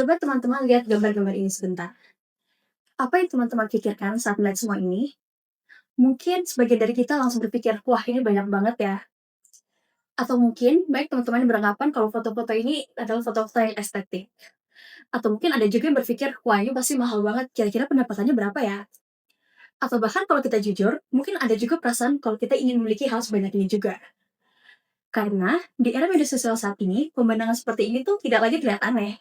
Coba teman-teman lihat gambar-gambar ini sebentar. Apa yang teman-teman pikirkan saat melihat semua ini? Mungkin sebagian dari kita langsung berpikir, wah ini banyak banget ya. Atau mungkin baik teman-teman yang beranggapan kalau foto-foto ini adalah foto-foto yang estetik. Atau mungkin ada juga yang berpikir, wah ini pasti mahal banget, kira-kira pendapatannya berapa ya? Atau bahkan kalau kita jujur, mungkin ada juga perasaan kalau kita ingin memiliki hal sebanyak ini juga. Karena di era media sosial saat ini, pemandangan seperti ini tuh tidak lagi terlihat aneh.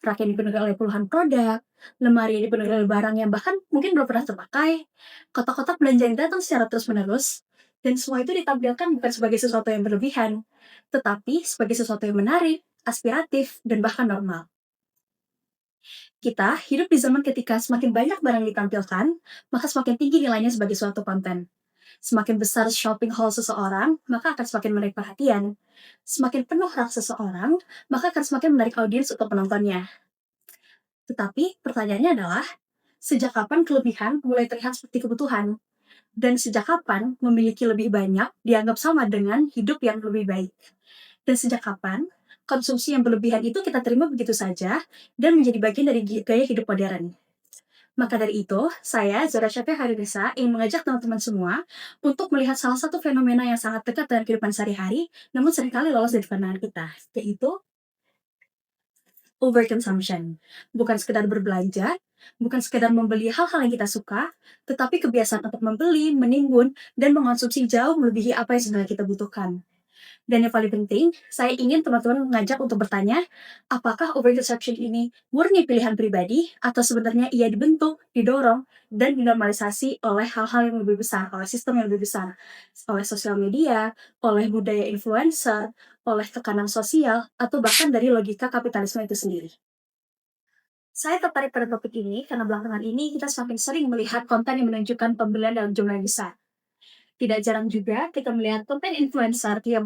Rak yang dipenuhi oleh puluhan produk, lemari yang dipenuhi oleh barang yang bahkan mungkin belum pernah terpakai, kotak-kotak belanja yang datang secara terus-menerus, dan semua itu ditampilkan bukan sebagai sesuatu yang berlebihan, tetapi sebagai sesuatu yang menarik, aspiratif, dan bahkan normal. Kita hidup di zaman ketika semakin banyak barang yang ditampilkan, maka semakin tinggi nilainya sebagai suatu konten. Semakin besar shopping haul seseorang, maka akan semakin menarik perhatian. Semakin penuh rak seseorang, maka akan semakin menarik audiens untuk penontonnya. Tetapi pertanyaannya adalah, sejak kapan kelebihan mulai terlihat seperti kebutuhan? Dan sejak kapan memiliki lebih banyak dianggap sama dengan hidup yang lebih baik? Dan sejak kapan konsumsi yang berlebihan itu kita terima begitu saja dan menjadi bagian dari gaya hidup modern? Maka dari itu, saya, Zara Syafia Harinisa, ingin mengajak teman-teman semua untuk melihat salah satu fenomena yang sangat dekat dengan kehidupan sehari-hari, namun seringkali lolos dari pandangan kita, yaitu overconsumption. Bukan sekedar berbelanja, bukan sekedar membeli hal-hal yang kita suka, tetapi kebiasaan untuk membeli, menimbun, dan mengonsumsi jauh melebihi apa yang sebenarnya kita butuhkan. Dan yang paling penting, saya ingin teman-teman mengajak untuk bertanya, apakah overconsumption ini murni pilihan pribadi atau sebenarnya ia dibentuk, didorong, dan dinormalisasi oleh hal-hal yang lebih besar, oleh sistem yang lebih besar, oleh sosial media, oleh budaya influencer, oleh tekanan sosial, atau bahkan dari logika kapitalisme itu sendiri. Saya tertarik pada topik ini karena belakangan ini kita semakin sering melihat konten yang menunjukkan pembelian dalam jumlah yang besar. Tidak jarang juga kita melihat konten influencer yang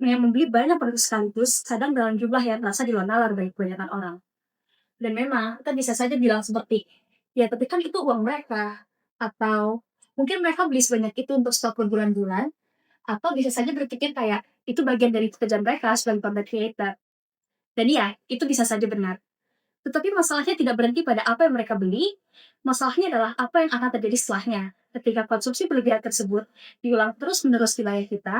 membeli banyak produk sekaligus, kadang dalam jumlah yang terasa di luar nalar bagi kebanyakan orang. Dan memang kita bisa saja bilang seperti, ya tapi kan itu uang mereka. Atau mungkin mereka beli sebanyak itu untuk stok berbulan-bulan, atau bisa saja berpikir kayak, itu bagian dari pekerjaan mereka sebagai content creator. Dan iya, itu bisa saja benar. Tetapi masalahnya tidak berhenti pada apa yang mereka beli, masalahnya adalah apa yang akan terjadi setelahnya. Ketika konsumsi berlebihan tersebut diulang terus-menerus di wilayah kita,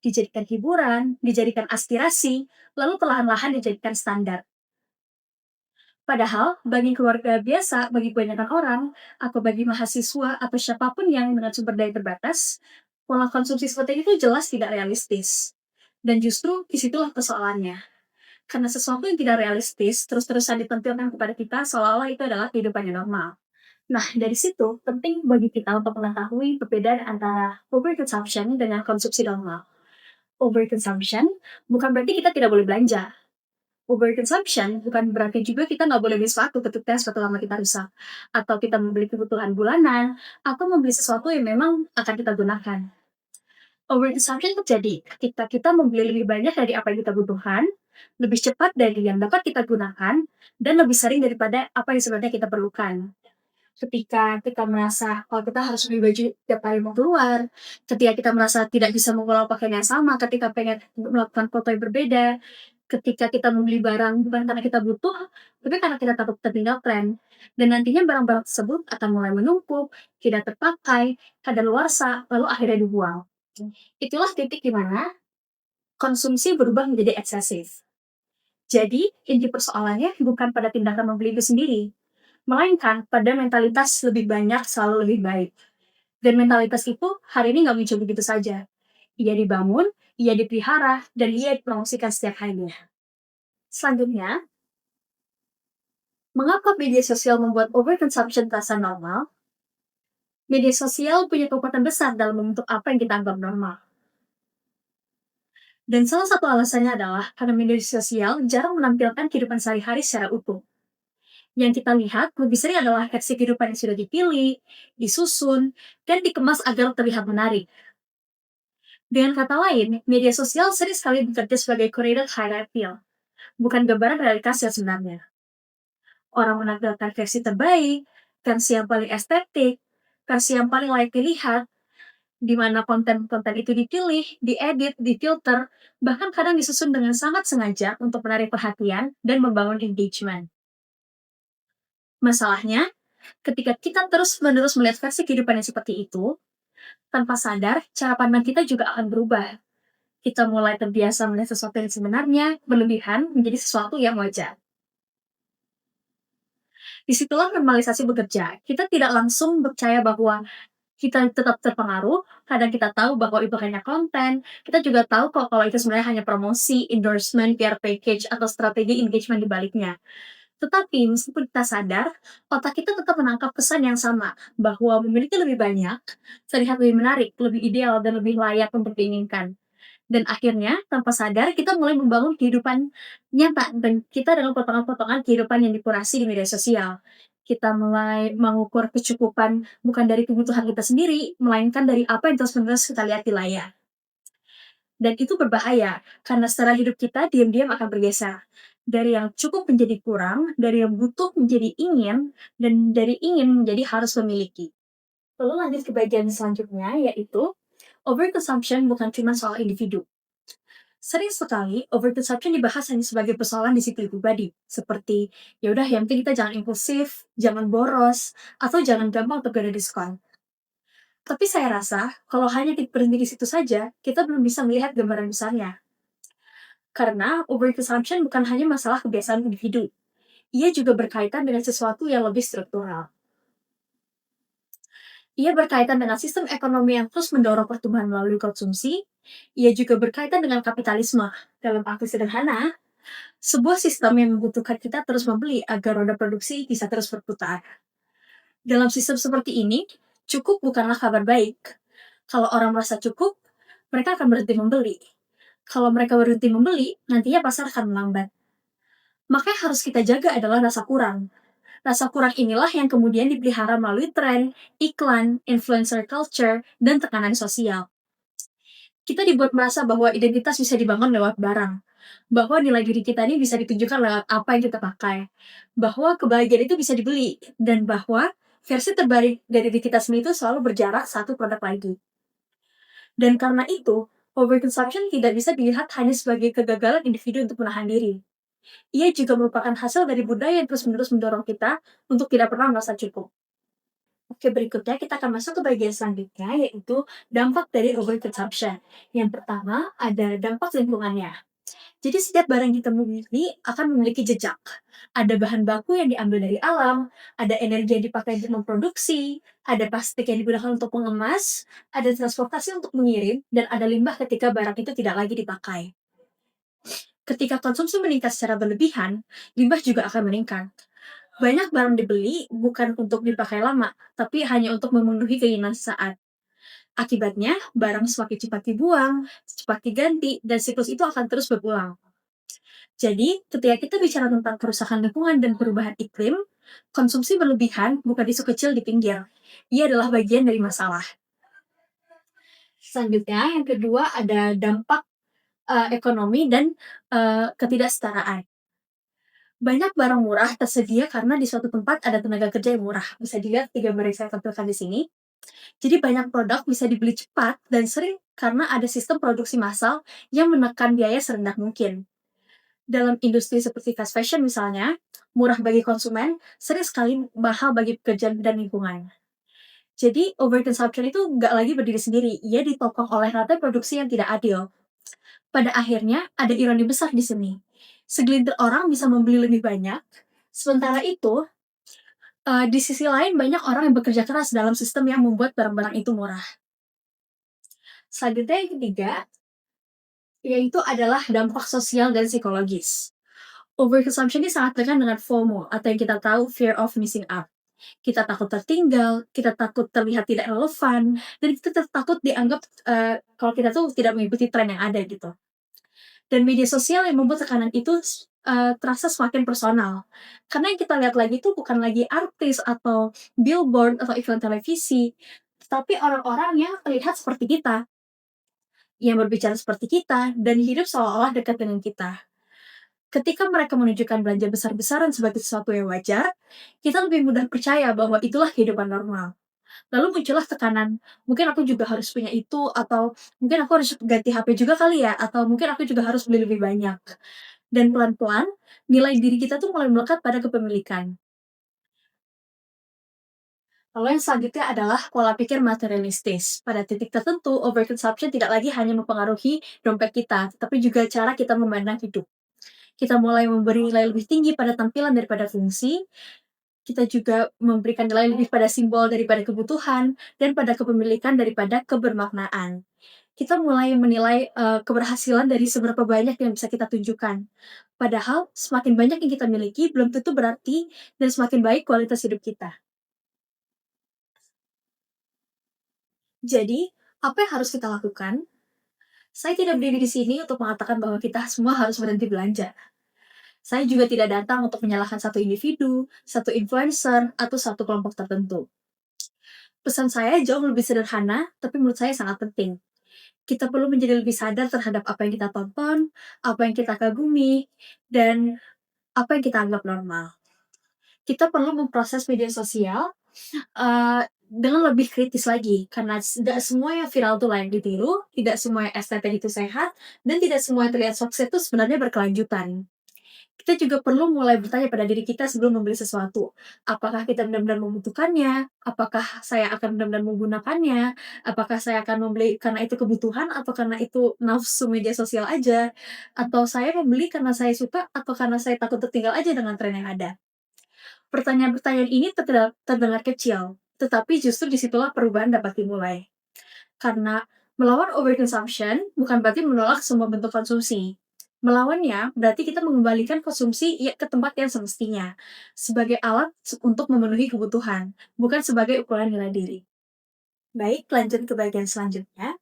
dijadikan hiburan, dijadikan aspirasi, lalu perlahan-lahan dijadikan standar. Padahal, bagi keluarga biasa, bagi kebanyakan orang, atau bagi mahasiswa atau siapapun yang dengan sumber daya terbatas, pola konsumsi seperti itu jelas tidak realistis. Dan justru disitulah persoalannya. Karena sesuatu yang tidak realistis terus-terusan ditampilkan kepada kita seolah-olah itu adalah kehidupan yang normal. Nah, dari situ penting bagi kita untuk mengetahui perbedaan antara overconsumption dengan konsumsi normal. Overconsumption bukan berarti kita tidak boleh belanja. Overconsumption bukan berarti juga kita nggak boleh beli sesuatu ketika suatu lama kita rusak. Atau kita membeli kebutuhan bulanan, atau membeli sesuatu yang memang akan kita gunakan. Overconsumption terjadi ketika kita membeli lebih banyak dari apa yang kita butuhkan, lebih cepat dari yang dapat kita gunakan, dan lebih sering daripada apa yang sebenarnya kita perlukan. Ketika kita merasa kalau kita harus beli baju tiap kali mau keluar, ketika kita merasa tidak bisa mengulang pakaian yang sama, ketika pengen melakukan foto yang berbeda, ketika kita membeli barang bukan karena kita butuh, tapi karena kita takut tertinggal tren. Dan nantinya barang-barang tersebut akan mulai menumpuk, tidak terpakai, kadaluarsa, lalu akhirnya dibuang. Itulah titik di mana konsumsi berubah menjadi eksesif. Jadi, inti persoalannya bukan pada tindakan membeli itu sendiri, melainkan pada mentalitas lebih banyak selalu lebih baik. Dan mentalitas itu hari ini nggak muncul begitu saja. Ia dibangun, ia dipelihara, dan ia dipromosikan setiap harinya. Selanjutnya, mengapa media sosial membuat overconsumption terasa normal? Media sosial punya kekuatan besar dalam membentuk apa yang kita anggap normal. Dan salah satu alasannya adalah karena media sosial jarang menampilkan kehidupan sehari-hari secara utuh. Yang kita lihat lebih sering adalah versi kehidupan yang sudah dipilih, disusun, dan dikemas agar terlihat menarik. Dengan kata lain, media sosial sering sekali bekerja sebagai curated highlight reel, bukan gambaran realitas yang sebenarnya. Orang menampilkan versi terbaik, versi yang paling estetik, versi yang paling layak dilihat, di mana konten-konten itu dipilih, diedit, difilter, bahkan kadang disusun dengan sangat sengaja untuk menarik perhatian dan membangun engagement. Masalahnya, ketika kita terus-menerus melihat versi kehidupan yang seperti itu, tanpa sadar, cara pandang kita juga akan berubah. Kita mulai terbiasa melihat sesuatu yang sebenarnya berlebihan menjadi sesuatu yang wajar. Disitulah normalisasi bekerja. Kita tidak langsung percaya bahwa kita tetap terpengaruh, kadang kita tahu bahwa itu hanya konten, kita juga tahu kok kalau itu sebenarnya hanya promosi, endorsement, PR package, atau strategi engagement di baliknya. Tetapi meskipun kita sadar, otak kita tetap menangkap pesan yang sama, bahwa memiliki lebih banyak, terlihat lebih menarik, lebih ideal, dan lebih layak untuk diinginkan. Dan akhirnya, tanpa sadar, kita mulai membangun kehidupan nyata dan kita dengan potongan-potongan kehidupan yang dikurasi di media sosial. Kita mulai mengukur kecukupan bukan dari kebutuhan kita sendiri, melainkan dari apa yang terus-menerus kita lihat di layar. Dan itu berbahaya, karena setelah hidup kita diam-diam akan bergeser. Dari yang cukup menjadi kurang, dari yang butuh menjadi ingin, dan dari ingin menjadi harus memiliki. Lalu lanjut ke bagian selanjutnya, yaitu overconsumption bukan cuma soal individu. Sering sekali overconsumption dibahas hanya sebagai persoalan disiplin pribadi, seperti ya udah yang penting kita jangan impulsif, jangan boros, atau jangan gampang tergoda diskon. Tapi saya rasa kalau hanya berhenti di situ saja, kita belum bisa melihat gambaran besarnya. Karena overconsumption bukan hanya masalah kebiasaan individu, ia juga berkaitan dengan sesuatu yang lebih struktural. Ia berkaitan dengan sistem ekonomi yang terus mendorong pertumbuhan melalui konsumsi. Ia juga berkaitan dengan kapitalisme. Dalam arti sederhana, sebuah sistem yang membutuhkan kita terus membeli agar roda produksi bisa terus berputar. Dalam sistem seperti ini, cukup bukanlah kabar baik. Kalau orang merasa cukup, mereka akan berhenti membeli. Kalau mereka berhenti membeli, nantinya pasar akan melambat. Maka yang harus kita jaga adalah rasa kurang. Rasa kurang inilah yang kemudian dipelihara melalui tren, iklan, influencer culture, dan tekanan sosial. Kita dibuat merasa bahwa identitas bisa dibangun lewat barang, bahwa nilai diri kita ini bisa ditunjukkan lewat apa yang kita pakai, bahwa kebahagiaan itu bisa dibeli, dan bahwa versi terbaik dari diri kita sendiri itu selalu berjarak satu produk lagi. Dan karena itu, overconsumption tidak bisa dilihat hanya sebagai kegagalan individu untuk menahan diri. Ia juga merupakan hasil dari budaya yang terus-menerus mendorong kita untuk tidak pernah merasa cukup. Oke, berikutnya kita akan masuk ke bagian selanjutnya, yaitu dampak dari overconsumption. Yang pertama, ada dampak lingkungannya. Jadi setiap barang yang kita miliki akan memiliki jejak. Ada bahan baku yang diambil dari alam, ada energi yang dipakai untuk memproduksi, ada plastik yang digunakan untuk mengemas, ada transportasi untuk mengirim, dan ada limbah ketika barang itu tidak lagi dipakai. Ketika konsumsi meningkat secara berlebihan, limbah juga akan meningkat. Banyak barang dibeli bukan untuk dipakai lama, tapi hanya untuk memenuhi keinginan saat. Akibatnya, barang semakin cepat dibuang, cepat diganti, dan siklus itu akan terus berulang. Jadi, ketika kita bicara tentang kerusakan lingkungan dan perubahan iklim, konsumsi berlebihan bukan isu kecil di pinggir. Ia adalah bagian dari masalah. Selanjutnya, yang kedua ada dampak ekonomi dan ketidaksetaraan. Banyak barang murah tersedia karena di suatu tempat ada tenaga kerja yang murah. Bisa dilihat di gambar yang saya tampilkan di sini. Jadi banyak produk bisa dibeli cepat dan sering karena ada sistem produksi massal yang menekan biaya serendah mungkin. Dalam industri seperti fast fashion misalnya, murah bagi konsumen, sering sekali mahal bagi pekerjaan dan lingkungan. Jadi, overconsumption itu nggak lagi berdiri sendiri, ia ditopang oleh rantai produksi yang tidak adil. Pada akhirnya, ada ironi besar di sini. Segelintir orang bisa membeli lebih banyak, sementara itu, di sisi lain banyak orang yang bekerja keras dalam sistem yang membuat barang-barang itu murah. Selanjutnya yang ketiga, yaitu adalah dampak sosial dan psikologis. Overconsumption ini sangat tekan dengan FOMO atau yang kita tahu fear of missing out. Kita takut tertinggal, kita takut terlihat tidak relevan, dan kita takut dianggap kalau kita tuh tidak mengikuti tren yang ada gitu. Dan media sosial yang membuat tekanan itu terasa semakin personal. Karena yang kita lihat lagi itu bukan lagi artis atau billboard atau iklan televisi, tetapi orang-orang yang terlihat seperti kita, yang berbicara seperti kita, dan hidup seolah-olah dekat dengan kita. Ketika mereka menunjukkan belanja besar-besaran sebagai sesuatu yang wajar, kita lebih mudah percaya bahwa itulah kehidupan normal. Lalu muncullah tekanan, mungkin aku juga harus punya itu, atau mungkin aku harus ganti HP juga kali ya, atau mungkin aku juga harus beli lebih banyak. Dan pelan-pelan, nilai diri kita tuh mulai melekat pada kepemilikan. Lalu yang selanjutnya adalah pola pikir materialistis. Pada titik tertentu, overconsumption tidak lagi hanya mempengaruhi dompet kita, tapi juga cara kita memandang hidup. Kita mulai memberi nilai lebih tinggi pada tampilan daripada fungsi, kita juga memberikan nilai lebih pada simbol daripada kebutuhan, dan pada kepemilikan daripada kebermaknaan. Kita mulai menilai keberhasilan dari seberapa banyak yang bisa kita tunjukkan. Padahal semakin banyak yang kita miliki belum tentu berarti dan semakin baik kualitas hidup kita. Jadi, apa yang harus kita lakukan? Saya tidak berdiri di sini untuk mengatakan bahwa kita semua harus berhenti belanja. Saya juga tidak datang untuk menyalahkan satu individu, satu influencer, atau satu kelompok tertentu. Pesan saya jauh lebih sederhana, tapi menurut saya sangat penting. Kita perlu menjadi lebih sadar terhadap apa yang kita tonton, apa yang kita kagumi, dan apa yang kita anggap normal. Kita perlu memproses media sosial dengan lebih kritis lagi, karena tidak semua yang viral itu layak ditiru, tidak semua yang estetik itu sehat, dan tidak semua yang terlihat sukses itu sebenarnya berkelanjutan. Kita juga perlu mulai bertanya pada diri kita sebelum membeli sesuatu. Apakah kita benar-benar membutuhkannya? Apakah saya akan benar-benar menggunakannya? Apakah saya akan membeli karena itu kebutuhan atau karena itu nafsu media sosial aja? Atau saya membeli karena saya suka atau karena saya takut tertinggal aja dengan tren yang ada? Pertanyaan-pertanyaan ini terdengar kecil, tetapi justru disitulah perubahan dapat dimulai. Karena melawan overconsumption bukan berarti menolak semua bentuk konsumsi. Melawannya berarti kita mengembalikan konsumsi ke tempat yang semestinya, sebagai alat untuk memenuhi kebutuhan, bukan sebagai ukuran nilai diri. Baik, lanjut ke bagian selanjutnya.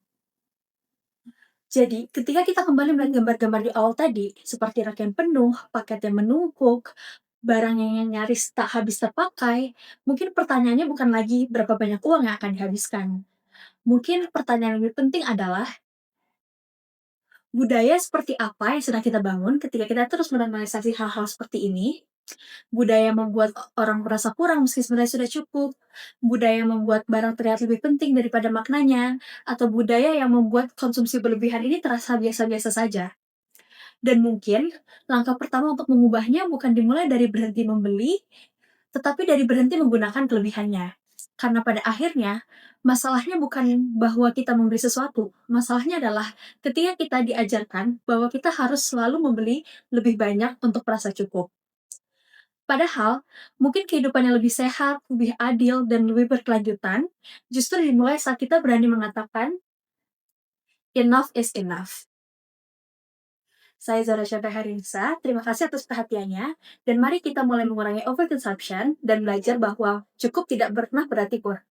Jadi, ketika kita kembali melihat gambar-gambar di awal tadi, seperti rak yang penuh, paket yang menumpuk, barang yang nyaris tak habis terpakai, mungkin pertanyaannya bukan lagi berapa banyak uang yang akan dihabiskan. Mungkin pertanyaan yang lebih penting adalah, budaya seperti apa yang sedang kita bangun ketika kita terus menormalisasi hal-hal seperti ini? Budaya membuat orang merasa kurang meski sebenarnya sudah cukup, budaya membuat barang terlihat lebih penting daripada maknanya, atau budaya yang membuat konsumsi berlebihan ini terasa biasa-biasa saja. Dan mungkin langkah pertama untuk mengubahnya bukan dimulai dari berhenti membeli, tetapi dari berhenti menggunakan kelebihannya. Karena pada akhirnya, masalahnya bukan bahwa kita membeli sesuatu, masalahnya adalah ketika kita diajarkan bahwa kita harus selalu membeli lebih banyak untuk merasa cukup. Padahal, mungkin kehidupan yang lebih sehat, lebih adil, dan lebih berkelanjutan justru dimulai saat kita berani mengatakan, enough is enough. Saya Zara Harinsa, terima kasih atas perhatiannya, dan mari kita mulai mengurangi overconsumption dan belajar bahwa cukup tidak pernah berarti kurang.